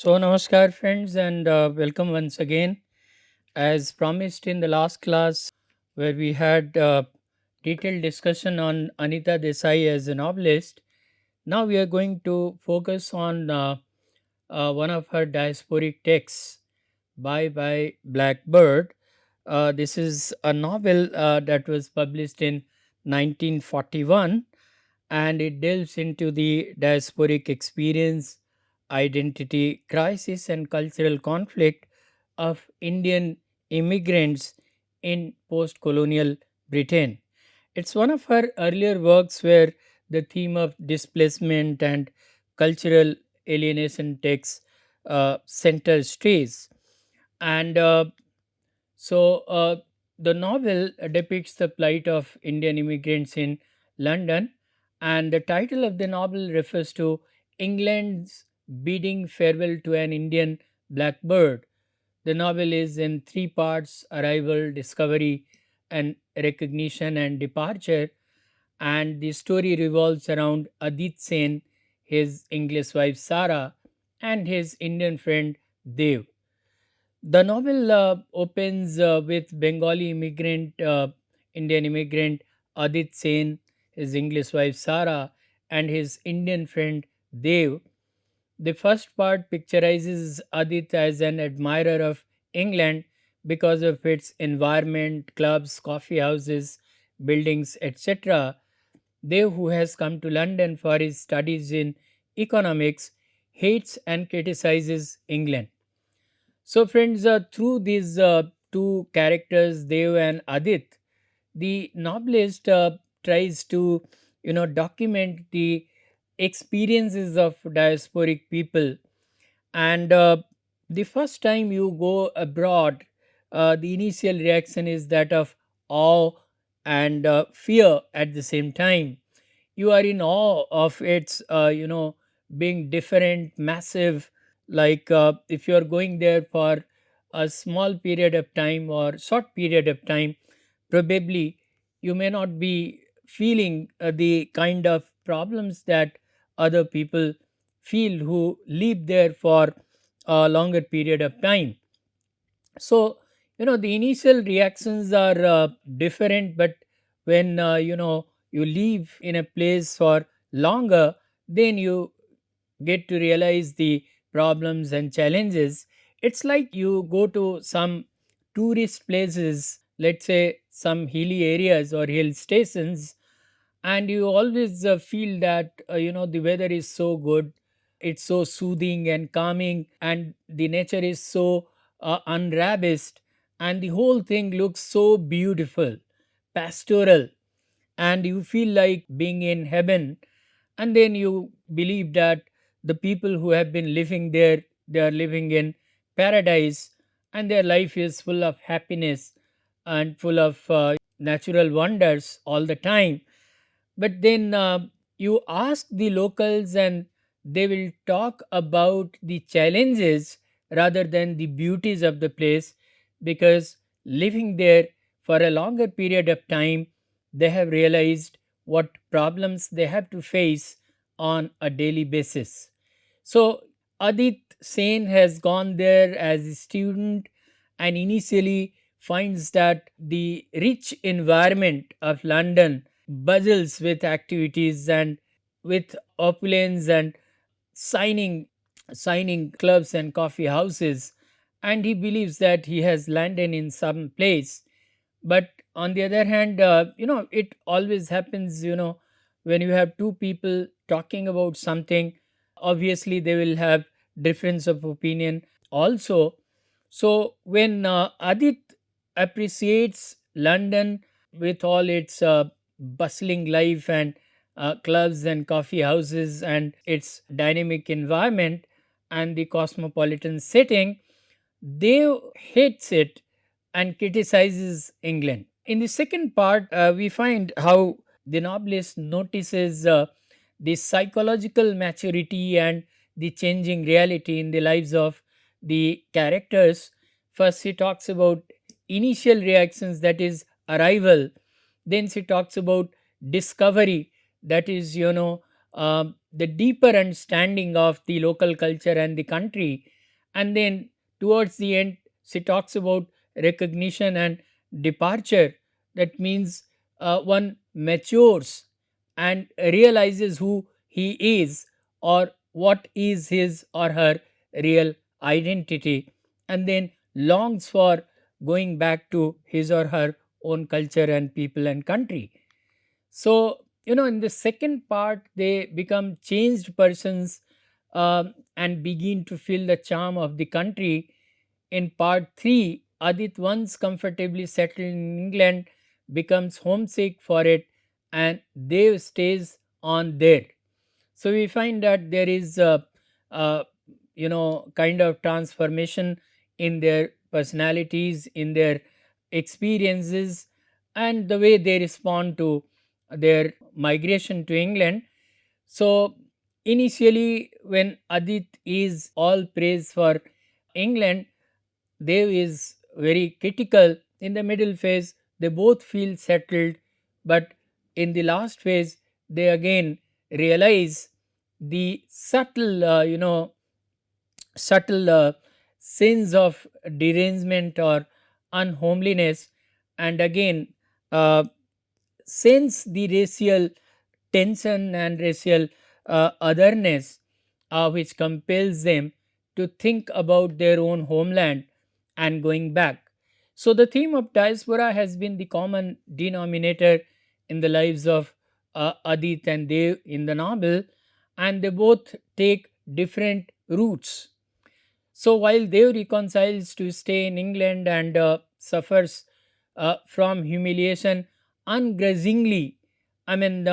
So, namaskar, friends, and welcome once again. As promised in the last class, where we had detailed discussion on Anita Desai as a novelist, now we are going to focus on one of her diasporic texts, Bye-Bye Blackbird. This is a novel that was published in 1941, and it delves into the diasporic experience, identity crisis, and cultural conflict of Indian immigrants in post colonial Britain. It's one of her earlier works where the theme of displacement and cultural alienation takes center stage. And so the novel depicts the plight of Indian immigrants in London, and the title of the novel refers to England's bidding farewell to an Indian blackbird. The novel is in three parts: arrival, discovery, and recognition and departure. And the story revolves around Adit Sen, his English wife Sarah, and his Indian friend Dev. The novel opens with Bengali immigrant, Indian immigrant Adit Sen, his English wife Sarah, and his Indian friend Dev. The first part picturizes Adit as an admirer of England because of its environment, clubs, coffee houses, buildings, etc. Dev, who has come to London for his studies in economics, hates and criticizes England. So, friends, through these two characters, Dev and Adit, the novelist tries to, document the experiences of diasporic people. And the first time you go abroad, the initial reaction is that of awe and fear at the same time. You are in awe of its, being different, massive. Like if you are going there for a small period of time or short period of time, probably you may not be feeling the kind of problems that other people feel who live there for a longer period of time. So the initial reactions are different, but when you live in a place for longer, then you get to realize the problems and challenges. It's like you go to some tourist places, let's say some hilly areas or hill stations, and you always feel that the weather is so good, it's so soothing and calming, and the nature is so unravished, and the whole thing looks so beautiful, pastoral, and you feel like being in heaven. And then you believe that the people who have been living there, they are living in paradise, and their life is full of happiness and full of natural wonders all the time. But then you ask the locals, and they will talk about the challenges rather than the beauties of the place, because living there for a longer period of time, they have realized what problems they have to face on a daily basis. So Adit Sen has gone there as a student, and initially finds that the rich environment of London bustles with activities and with opulence and signing signing clubs and coffee houses, and he believes that he has landed in some place. But on the other hand, it always happens, when you have two people talking about something, obviously they will have difference of opinion also. So when Adit appreciates London with all its bustling life and clubs and coffee houses and its dynamic environment and the cosmopolitan setting, they hates it and criticizes England. In the second part, we find how the novelist notices the psychological maturity and the changing reality in the lives of the characters. First, he talks about initial reactions, that is, arrival. Then, she talks about discovery, that is, the deeper understanding of the local culture and the country. And then towards the end, she talks about recognition and departure. That means one matures and realizes who he is, or what is his or her real identity, and then longs for going back to his or her own culture and people and country. So, in the second part, they become changed persons, and begin to feel the charm of the country. In part 3, Adit, once comfortably settled in England, becomes homesick for it, and Dev stays on there. So we find that there is a kind of transformation in their personalities, in their experiences, and the way they respond to their migration to England. So initially, when Adit is all praise for England, Dev is very critical. In the middle phase, they both feel settled, but in the last phase, they again realize the subtle sense of derangement or unhomeliness, and again uh, sense the racial tension and racial otherness, which compels them to think about their own homeland and going back. So, the theme of diaspora has been the common denominator in the lives of Adit and Dev in the novel, and they both take different routes. So while Dev reconciles to stay in England and suffers from humiliation ungrudgingly, I mean,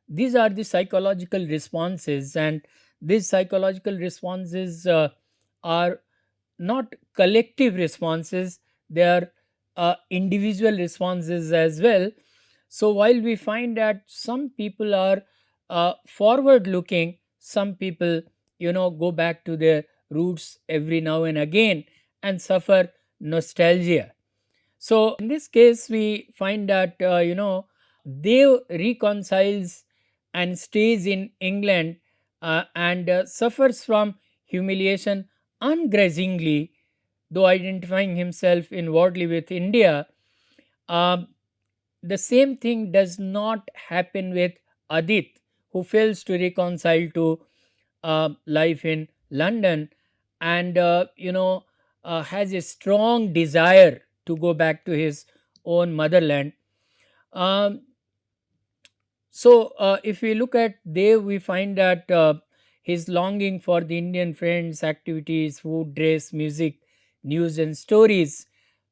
these are the psychological responses, and these psychological responses are not collective responses, they are individual responses as well. So while we find that some people are forward looking, some people go back to their roots every now and again and suffer nostalgia. So in this case, we find that Dev reconciles and stays in England, and suffers from humiliation ungrudgingly, though identifying himself inwardly with India. Um, the same thing does not happen with Adit, who fails to reconcile to life in London, and has a strong desire to go back to his own motherland. Um, if we look at Dev, we find that his longing for the Indian friends, activities, food, dress, music, news, and stories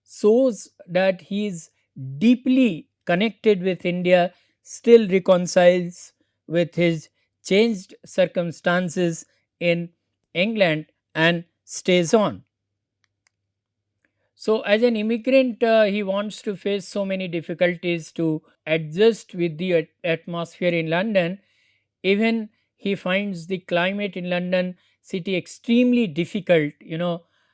shows that he is deeply connected with India, still reconciles with his changed circumstances in England, and stays on. So, as an immigrant, he wants to face so many difficulties to adjust with the atmosphere in London. Even he finds the climate in London city extremely difficult.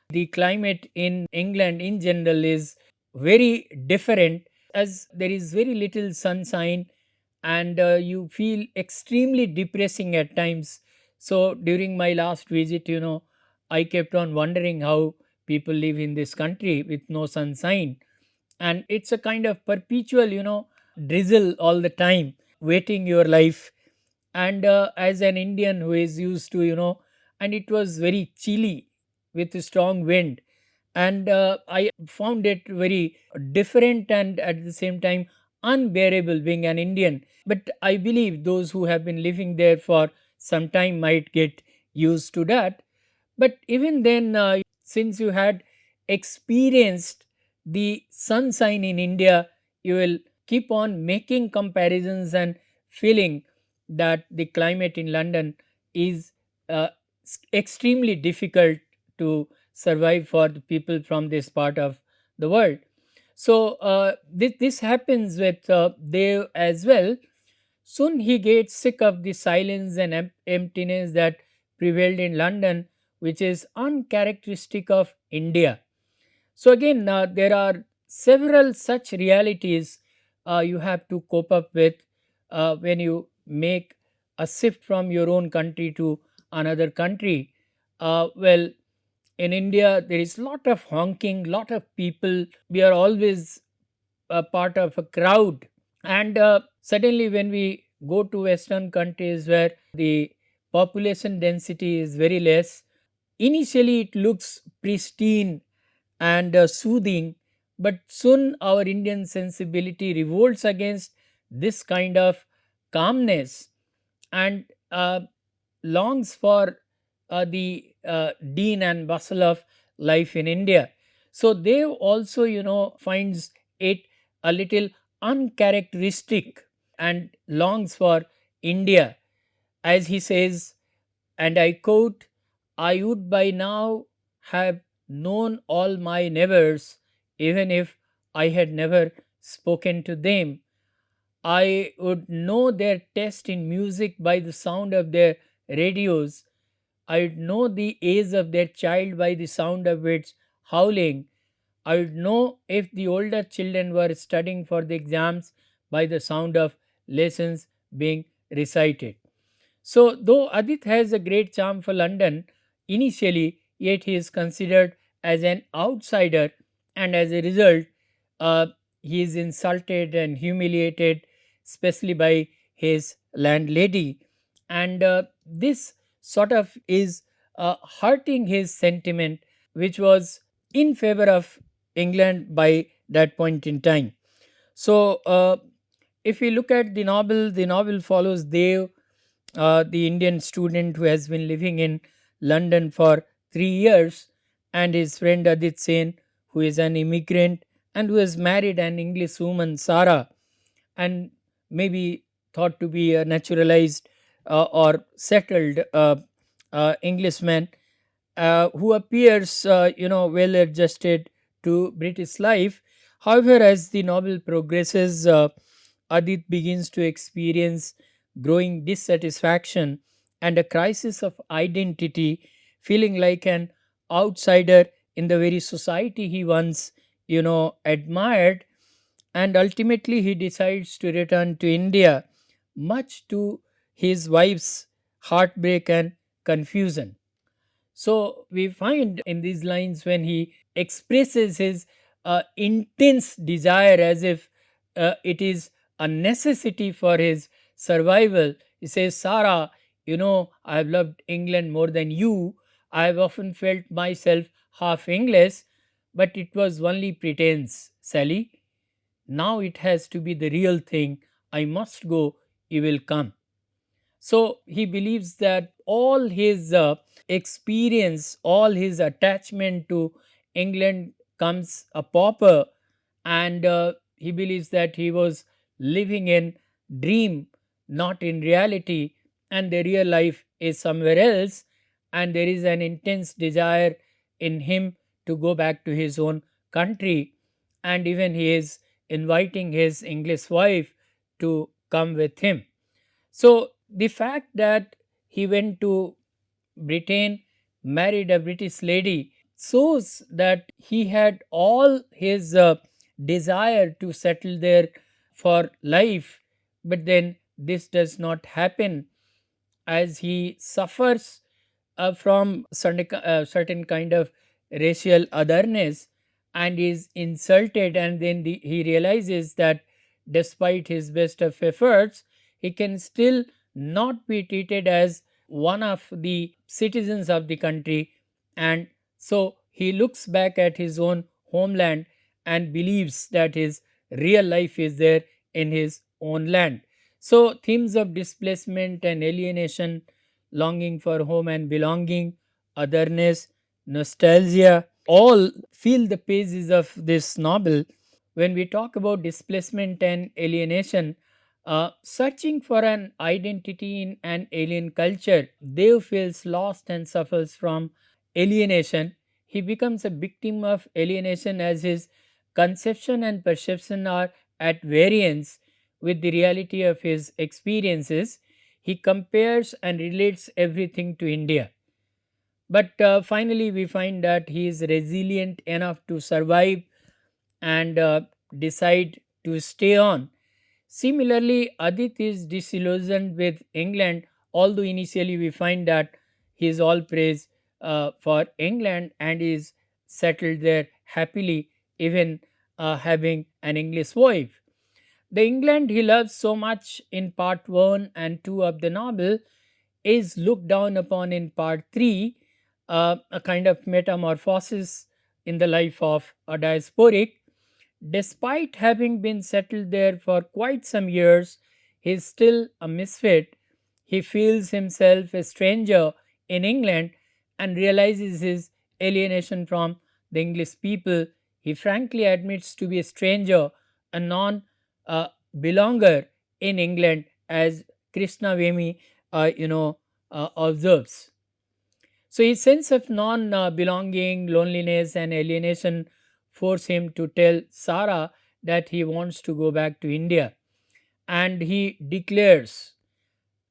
The climate in England in general is very different, as there is very little sunshine, and you feel extremely depressing at times. So during my last visit, I kept on wondering how people live in this country with no sunshine, and it's a kind of perpetual drizzle all the time waiting your life. And as an Indian who is used to and it was very chilly with a strong wind, and I found it very different and at the same time unbearable being an Indian. But I believe those who have been living there for some time might get used to that. But even then, since you had experienced the sunshine in India, you will keep on making comparisons and feeling that the climate in London is extremely difficult to survive for the people from this part of the world. So this happens with Dev as well. Soon he gets sick of the silence and emptiness that prevailed in London, which is uncharacteristic of India. So again, there are several such realities you have to cope up with when you make a shift from your own country to another country. Well, In India, there is lot of honking, lot of people. We are always a part of a crowd. And suddenly, when we go to Western countries where the population density is very less, initially it looks pristine and soothing, but soon our Indian sensibility revolts against this kind of calmness and longs for the din and bustle of life in India. So they also, finds it a little uncharacteristic and longs for India. As he says, and I quote, I would by now have known all my nevers, even if I had never spoken to them. I would know their taste in music by the sound of their radios. I would know the age of their child by the sound of its howling. I would know if the older children were studying for the exams by the sound of lessons being recited. So, though Adit has a great charm for London initially, yet he is considered as an outsider, and as a result, uh, he is insulted and humiliated, especially by his landlady. And this sort of is hurting his sentiment, which was in favor of England by that point in time. So, if we look at the novel follows Dev, the Indian student who has been living in London for 3 years, and his friend Adit Sen, who is an immigrant and who has married an English woman, Sarah, and maybe thought to be a naturalized or settled Englishman, who appears, well adjusted to British life. However, as the novel progresses, Adit begins to experience growing dissatisfaction and a crisis of identity, feeling like an outsider in the very society he once, admired. And ultimately, he decides to return to India, much to his wife's heartbreak and confusion. So we find in these lines when he expresses his intense desire as if it is a necessity for his survival. He says, Sarah, I have loved England more than you. I have often felt myself half English, but it was only pretense, Sally. Now it has to be the real thing. I must go, you will come. So he believes that all his experience, all his attachment to England comes a pauper, and he believes that he was living in dream, not in reality, and the real life is somewhere else, and there is an intense desire in him to go back to his own country, and even he is inviting his English wife to come with him. So the fact that he went to Britain, married a British lady, shows that he had all his desire to settle there for life, but then this does not happen as he suffers from certain kind of racial otherness and is insulted, and then he realizes that despite his best of efforts, he can still not be treated as one of the citizens of the country. And so he looks back at his own homeland and believes that his real life is there in his own land. So themes of displacement and alienation, longing for home and belonging, otherness, nostalgia, all fill the pages of this novel. When we talk about displacement and alienation, searching for an identity in an alien culture, Dev feels lost and suffers from alienation. He becomes a victim of alienation as his conception and perception are at variance with the reality of his experiences. He compares and relates everything to India. But finally, we find that he is resilient enough to survive and decide to stay on. Similarly, Adit is disillusioned with England, although initially we find that he is all praise for England and is settled there happily, even having an English wife. The England he loves so much in part 1 and 2 of the novel is looked down upon in part 3, a kind of metamorphosis in the life of a diasporic. Despite having been settled there for quite some years, he is still a misfit. He feels himself a stranger in England and realizes his alienation from the English people. He frankly admits to be a stranger, a non belonger in England, as Krishna Vemi, observes. So his sense of non belonging, loneliness, and alienation force him to tell Sarah that he wants to go back to India. And he declares,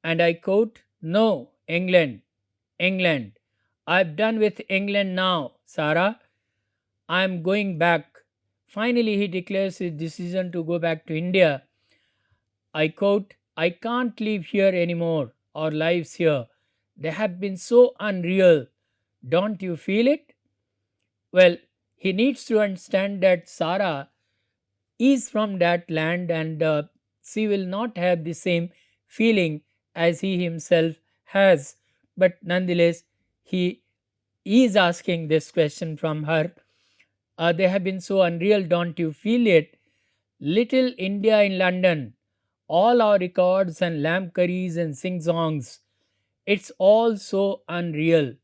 and I quote, "No, England, England. I've done with England now, Sarah. I'm going back." Finally, he declares his decision to go back to India. I quote, "I can't live here anymore. Our lives here, they have been so unreal. Don't you feel it?" Well, he needs to understand that Sarah is from that land and she will not have the same feeling as he himself has. But nonetheless, he is asking this question from her. They have been so unreal, don't you feel it? Little India in London, all our records and lamb curries and sing songs, it's all so unreal.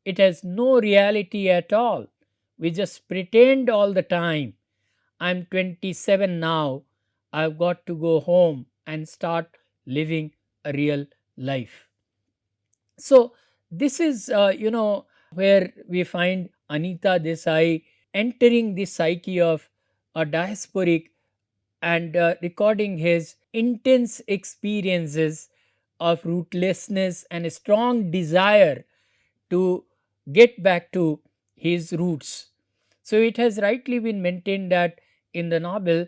It has no reality at all. We just pretend all the time. I'm 27 now. I've got to go home and start living a real life. So, this is, where we find Anita Desai entering the psyche of a diasporic and recording his intense experiences of rootlessness and a strong desire to get back to his roots. So it has rightly been maintained that in the novel,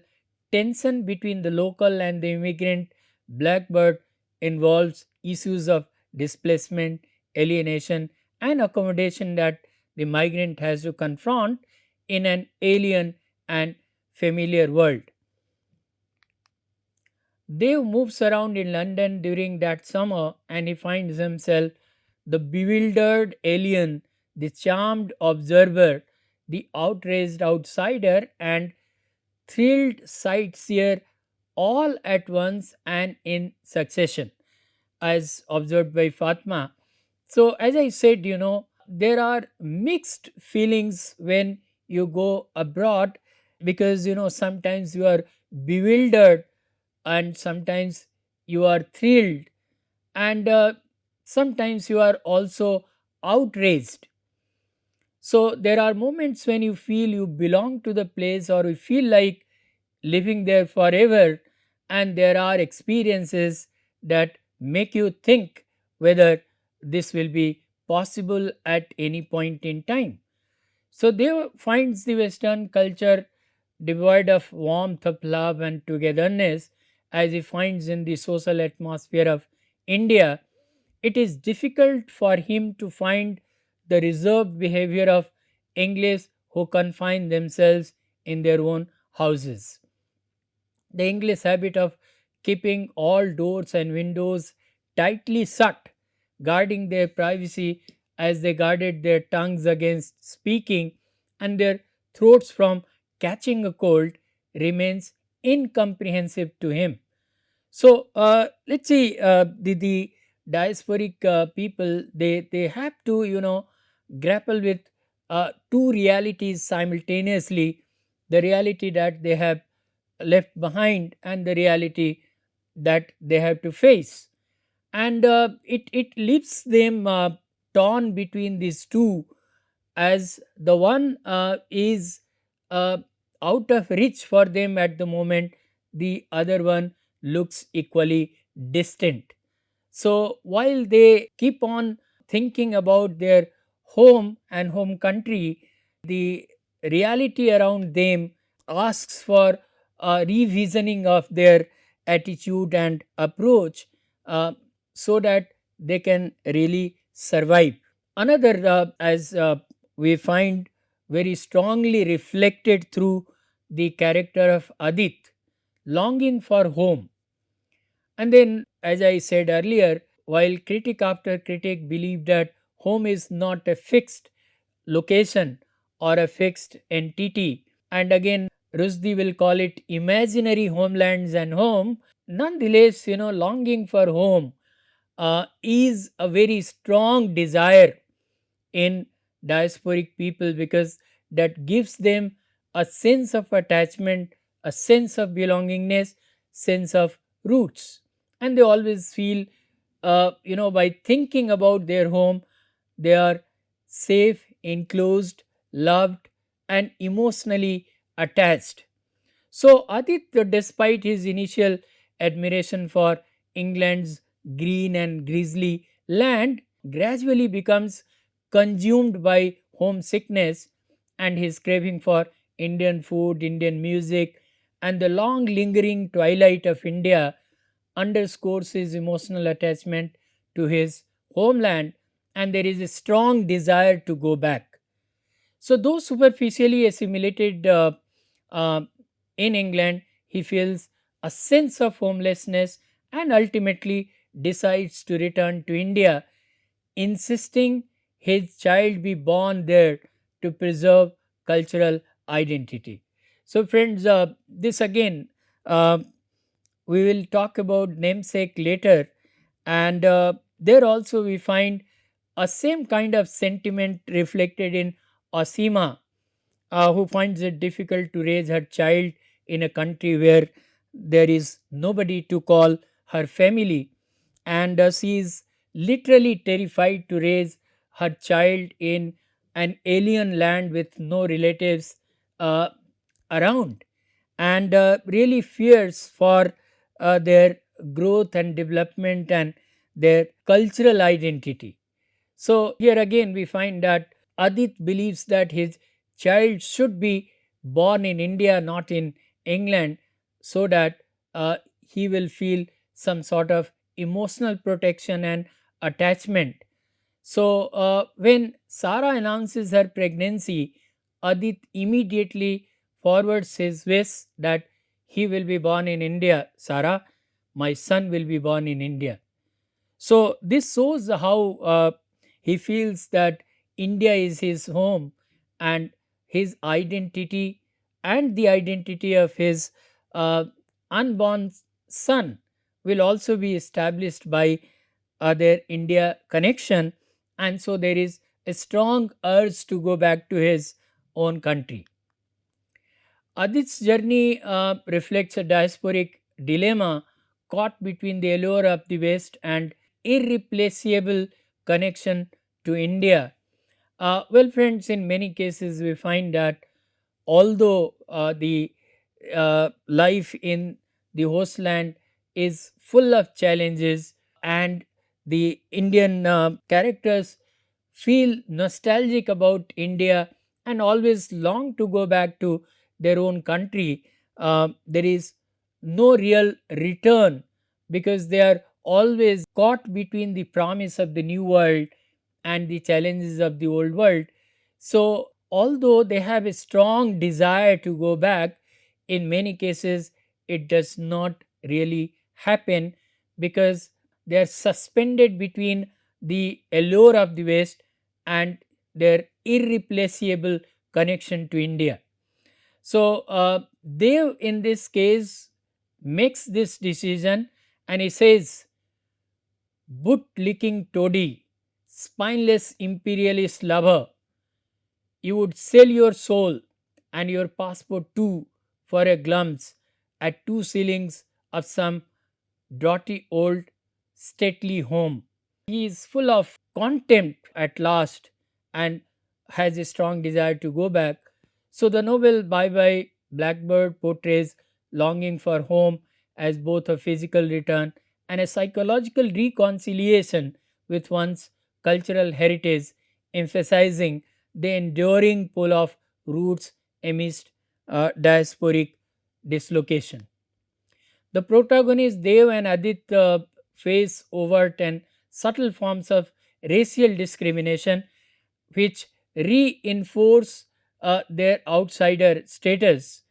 tension between the local and the immigrant Blackbird involves issues of displacement, alienation, and accommodation that the migrant has to confront in an alien and familiar world. Dave moves around in London during that summer and he finds himself the bewildered alien, the charmed observer, the outraged outsider, and thrilled sightseer all at once and in succession, as observed by Fatma. So, as I said, there are mixed feelings when you go abroad because, sometimes you are bewildered and sometimes you are thrilled and sometimes you are also outraged. So there are moments when you feel you belong to the place or you feel like living there forever, and there are experiences that make you think whether this will be possible at any point in time. So they finds the Western culture devoid of warmth of love and togetherness as he finds in the social atmosphere of India. It is difficult for him to find the reserved behavior of English who confine themselves in their own houses. The English habit of keeping all doors and windows tightly shut, guarding their privacy as they guarded their tongues against speaking and their throats from catching a cold, remains incomprehensible to him. So let's see, the diasporic people, they have to grapple with two realities simultaneously: the reality that they have left behind and the reality that they have to face, and it leaves them torn between these two, as the one is uh, out of reach for them at the moment, the other one looks equally distant. So while they keep on thinking about their home and home country, the reality around them asks for a revisioning of their attitude and approach, uh, so that they can really survive. Another, as we find very strongly reflected through the character of Adit, longing for home. And then, as I said earlier, while critic after critic believe that home is not a fixed location or a fixed entity, and again, Rushdie will call it imaginary homelands and home, nonetheless, longing for home is a very strong desire in diasporic people, because that gives them a sense of attachment, a sense of belongingness, sense of roots. And they always feel, by thinking about their home, they are safe, enclosed, loved, and emotionally attached. So, Aditya, despite his initial admiration for England's green and grisly land, gradually becomes consumed by homesickness and his craving for Indian food, Indian music, and the long lingering twilight of India underscores his emotional attachment to his homeland, and there is a strong desire to go back. So, though superficially assimilated uh, in England, he feels a sense of homelessness and ultimately decides to return to India, insisting his child be born there to preserve cultural identity. So, friends, this again, uh, we will talk about namesake later, and there also we find a same kind of sentiment reflected in Osima, who finds it difficult to raise her child in a country where there is nobody to call her family, and she is literally terrified to raise her child in an alien land with no relatives uh, around, and really fears for their growth and development and their cultural identity. So, here again, we find that Adit believes that his child should be born in India, not in England, so that he will feel some sort of emotional protection and attachment. So, when Sarah announces her pregnancy, Adit immediately forwards his wish that he will be born in India. Sarah, my son will be born in India. So, this shows how he feels that India is his home, and his identity and the identity of his uh, unborn son will also be established by their India connection. And so, there is a strong urge to go back to his own country. Adit's journey reflects a diasporic dilemma caught between the allure of the West and irreplaceable connection to India. Well, friends, in many cases, we find that although the life in the host land is full of challenges, and the Indian characters feel nostalgic about India and always long to go back to their own country, there is no real return, because they are always caught between the promise of the new world and the challenges of the old world. So, although they have a strong desire to go back, in many cases it does not really happen, because they are suspended between the allure of the West and their irreplaceable connection to India. So, Dev in this case makes this decision, and he says, boot licking toady, spineless imperialist lover, you would sell your soul and your passport too for a glance at 2 shillings of some draughty old stately home. He is full of contempt at last and has a strong desire to go back. So the novel Bye-Bye Blackbird portrays longing for home as both a physical return and a psychological reconciliation with one's cultural heritage, emphasizing the enduring pull of roots amidst diasporic dislocation. The protagonists Dev and Adit face overt and subtle forms of racial discrimination which reinforce their outsider status.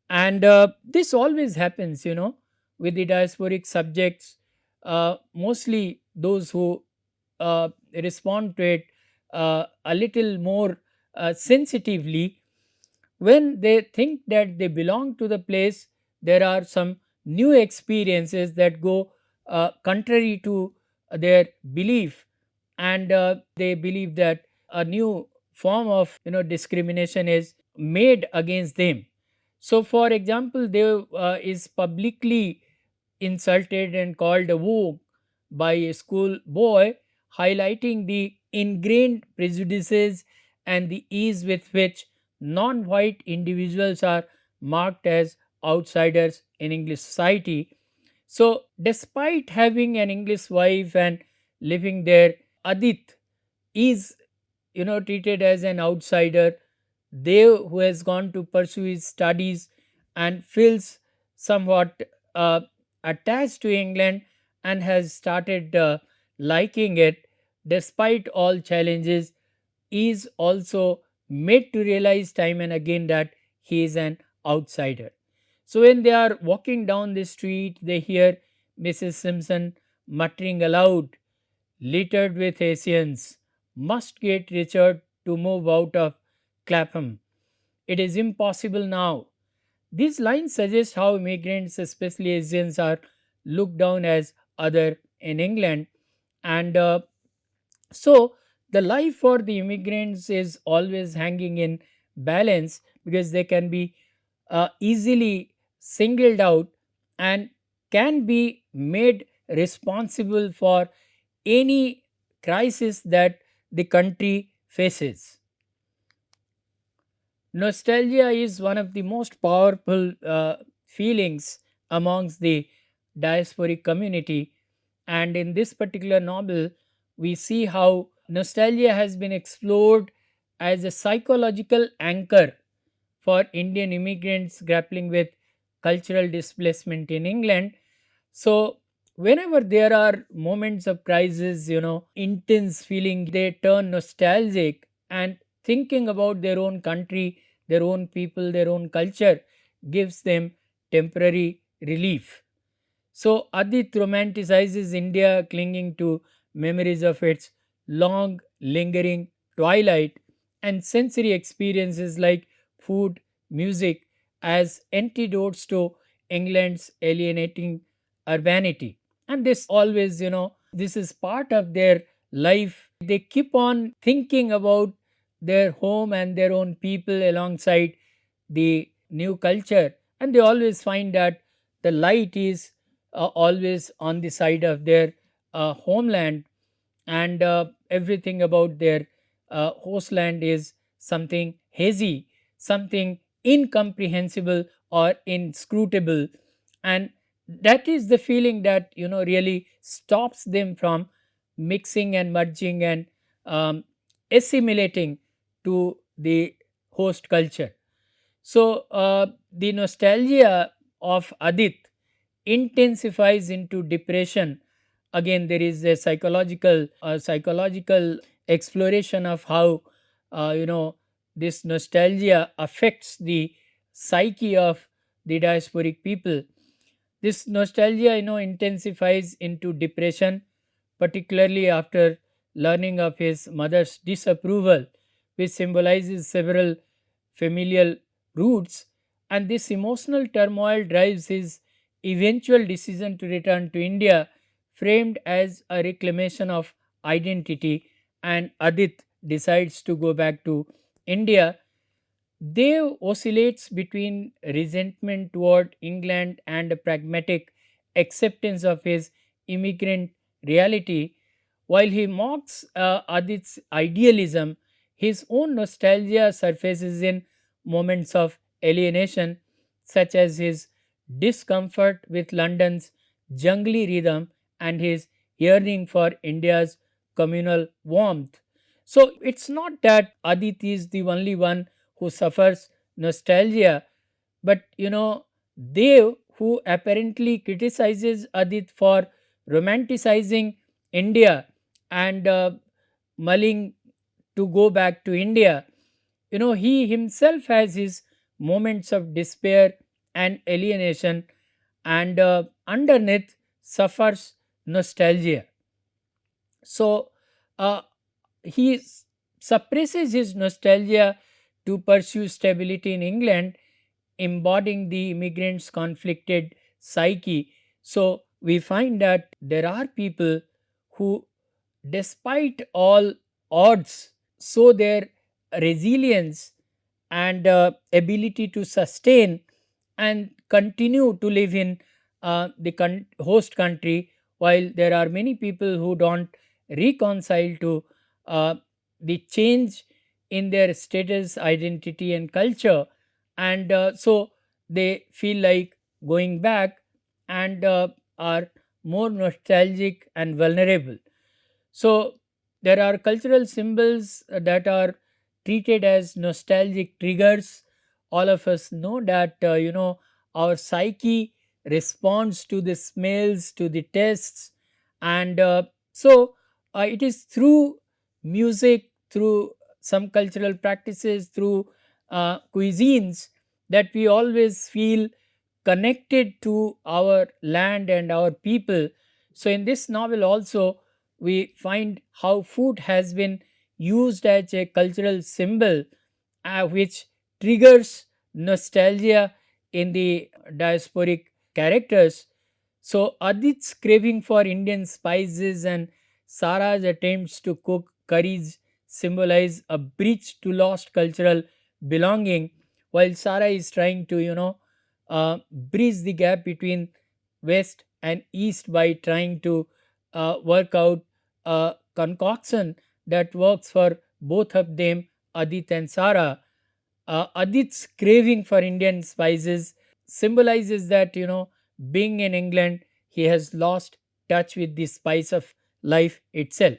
And this always happens, with the diasporic subjects, mostly those who respond to it a little more sensitively. When they think that they belong to the place, there are some new experiences that go contrary to their belief, and they believe that a new form of discrimination is made against them. So for example, there is publicly insulted and called a woke by a school boy, highlighting the ingrained prejudices and the ease with which non white individuals are marked as outsiders in English society. So, despite having an English wife and living there, Adit is treated as an outsider. Dev, who has gone to pursue his studies and feels somewhat uh, attached to England and has started liking it despite all challenges, is also made to realize time and again that he is an outsider. So when they are walking down the street, they hear Mrs. Simpson muttering aloud, littered with Asians, must get Richard to move out of Clapham. It is impossible now. These lines suggest how immigrants, especially Asians, are looked down as other in England. And so the life for the immigrants is always hanging in balance, because they can be easily singled out and can be made responsible for any crisis that the country faces. Nostalgia is one of the most powerful feelings amongst the diasporic community, and in this particular novel, we see how nostalgia has been explored as a psychological anchor for Indian immigrants grappling with cultural displacement in England. So, whenever there are moments of crisis, intense feeling, they turn nostalgic, and thinking about their own country, their own people, their own culture gives them temporary relief. So Adit romanticizes India, clinging to memories of its long, lingering twilight and sensory experiences like food, music as antidotes to England's alienating urbanity. And this always, this is part of their life. They keep on thinking about their home and their own people alongside the new culture, and they always find that the light is always on the side of their homeland, and everything about their hostland is something hazy, something incomprehensible or inscrutable. And that is the feeling that really stops them from mixing and merging and assimilating to the host culture. So the nostalgia of Adit intensifies into depression. Again, there is a psychological exploration of how this nostalgia affects the psyche of the diasporic people. This nostalgia, intensifies into depression, particularly after learning of his mother's disapproval, which symbolizes several familial roots. And this emotional turmoil drives his eventual decision to return to India, framed as a reclamation of identity. And Adit decides to go back to India. Dev oscillates between resentment toward England and a pragmatic acceptance of his immigrant reality. While he mocks Adit's idealism, his own nostalgia surfaces in moments of alienation, such as his discomfort with London's jungly rhythm and his yearning for India's communal warmth. So it's not that Adit is the only one who suffers nostalgia, but Dev, who apparently criticizes Adit for romanticizing India and mulling to go back to India. He himself has his moments of despair and alienation, and underneath suffers nostalgia. So uh, he suppresses his nostalgia to pursue stability in England, embodying the immigrants' conflicted psyche. So we find that there are people who, despite all odds, show their resilience and ability to sustain and continue to live in the host country, while there are many people who don't reconcile to uh, the change in their status, identity, and culture, and so they feel like going back and are more nostalgic and vulnerable. So there are cultural symbols that are treated as nostalgic triggers. All of us know that our psyche responds to the smells, to the tastes, and it is through music, through some cultural practices, through cuisines, that we always feel connected to our land and our people. So in this novel also we find how food has been used as a cultural symbol, which triggers nostalgia in the diasporic characters. So Adit's craving for Indian spices and Sarah's attempts to cook curries symbolize a bridge to lost cultural belonging, while Sarah is trying to, bridge the gap between West and East by trying to work out a concoction that works for both of them, Adit and Sarah. Adit's craving for Indian spices symbolizes that, being in England, he has lost touch with the spice of life itself.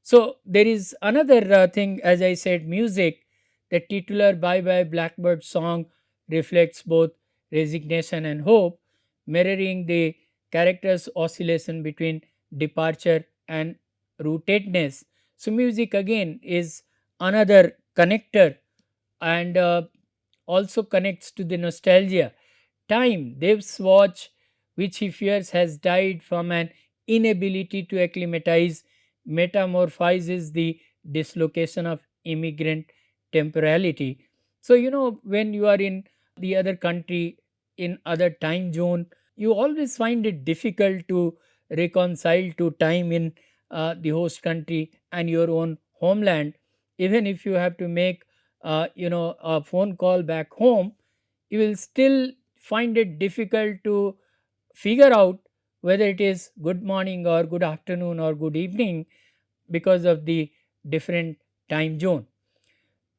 So there is another thing, as I said, music. The titular Bye-Bye Blackbird song reflects both resignation and hope, mirroring the character's oscillation between departure and rootedness. So music again is another connector, and also connects to the nostalgia. Time, Dev's watch, which he fears has died from an inability to acclimatize, metamorphizes the dislocation of immigrant temporality. So, when you are in the other country, in other time zone, you always find it difficult to reconcile to time in the host country and your own homeland. Even if you have to make, a phone call back home, you will still find it difficult to figure out whether it is good morning or good afternoon or good evening because of the different time zone.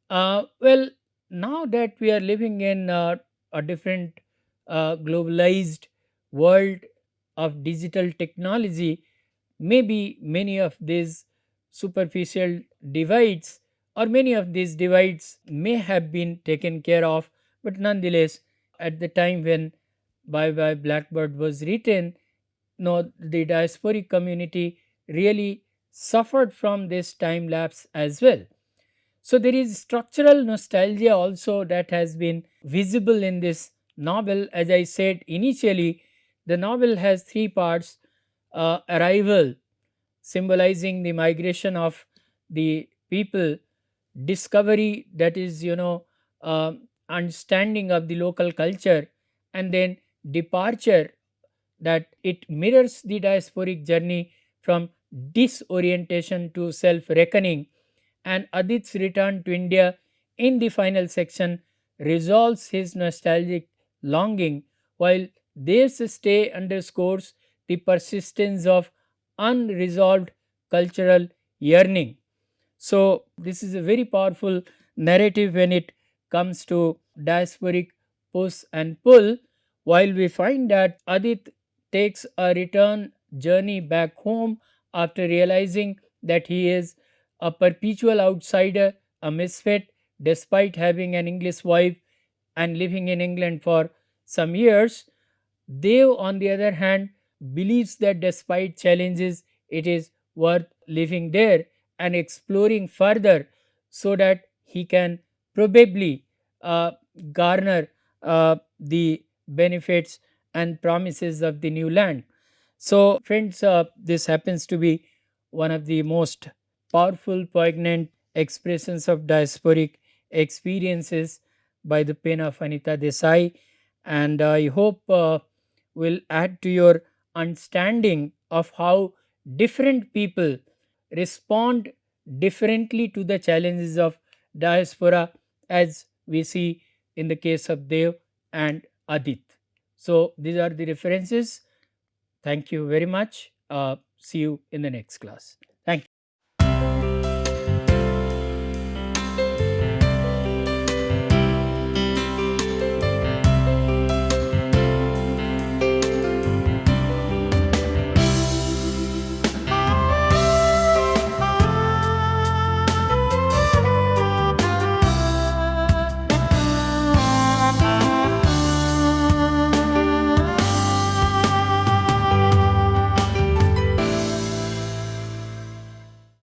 Well, now that we are living in a different globalized world of digital technology, maybe many of these superficial divides or many of these divides may have been taken care of, but nonetheless, at the time when Bye Bye Blackbird was written, no, the diasporic community really suffered from this time lapse as well. So there is structural nostalgia also that has been visible in this novel. As I said initially, the novel has three parts: arrival, symbolizing the migration of the people; discovery, that is, understanding of the local culture; and then departure, that it mirrors the diasporic journey from disorientation to self reckoning. And Adit's return to India in the final section resolves his nostalgic longing, while Dev's stay underscores the persistence of unresolved cultural yearning. So, this is a very powerful narrative when it comes to diasporic push and pull. While we find that Adit takes a return journey back home after realizing that he is a perpetual outsider, a misfit, despite having an English wife and living in England for some years. Dev, on the other hand, believes that despite challenges, it is worth living there, and exploring further, so that he can probably garner the benefits and promises of the new land. So, friends, this happens to be one of the most powerful, poignant expressions of diasporic experiences by the pen of Anita Desai, and I hope will add to your understanding of how different people respond differently to the challenges of diaspora, as we see in the case of Dev and Adit. So, these are the references. Thank you very much. See you in the next class.